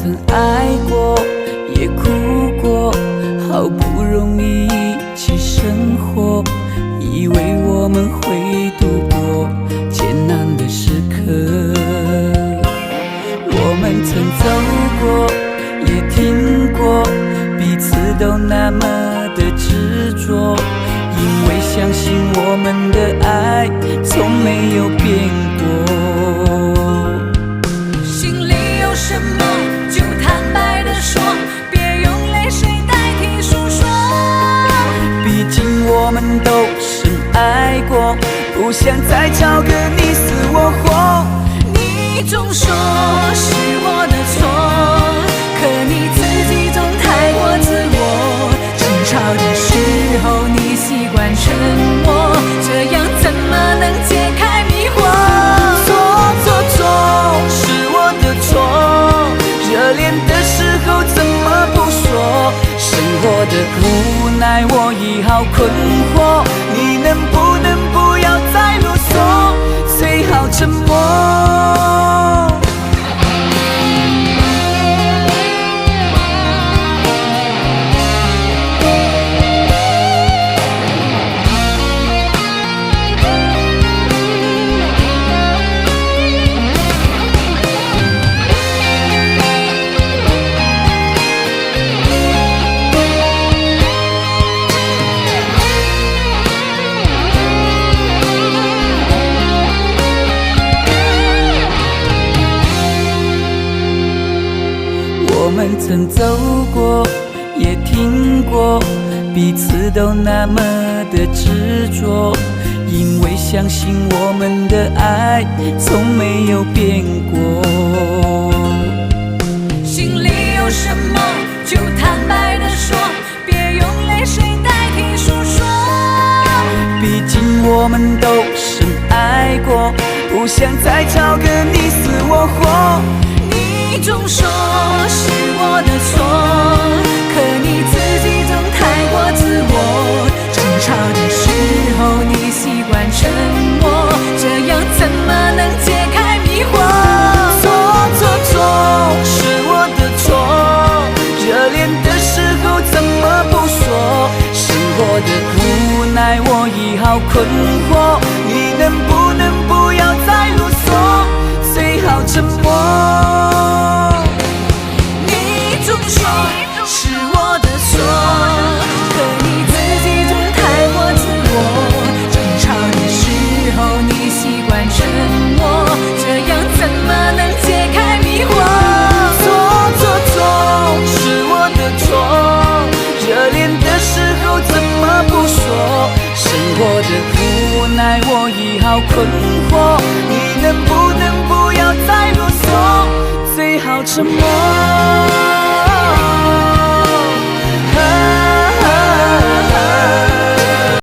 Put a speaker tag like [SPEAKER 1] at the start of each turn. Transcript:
[SPEAKER 1] 曾爱过，也哭过，好不容易一起生活，以为我们会度过艰难的时刻。我们曾走过，也听过，彼此都那么的执着，因为相信我们的爱从没有变过。
[SPEAKER 2] 心里有什么就坦白地说，别用泪水代替诉说。
[SPEAKER 1] 毕竟我们都深爱过，不想再吵个你死我活。
[SPEAKER 2] 你总说是我的错，可你自己总太过自我。争吵的时候你习惯沉默，这样怎么能解开迷惑？
[SPEAKER 1] 错，是我的错，热恋的时候怎么不说？生活的无奈我已好困惑，你能不要再啰嗦，最好沉默。我们曾走过，也听过，彼此都那么的执着，因为相信我们的爱从没有变过。
[SPEAKER 2] 心里有什么就坦白地说，别用泪水代替诉说。
[SPEAKER 1] 毕竟我们都深爱过，不想再吵个你死我活。
[SPEAKER 2] 你总说是我的错，可你自己总太过自我。争吵的时候你习惯沉默，这样怎么能解开迷惑？
[SPEAKER 1] 错，是我的错，热恋的时候怎么不说？生活的无奈我已好困惑，你能不要再啰嗦，最好沉默。
[SPEAKER 2] 你总说是我的错，可你自己总太过自我。争吵的时候你习惯沉默，这样怎么能解开迷惑？
[SPEAKER 1] 错，是我的错，热恋的时候怎么不说？生活的无奈我已好困惑，你能不要再啰嗦，最好沉默。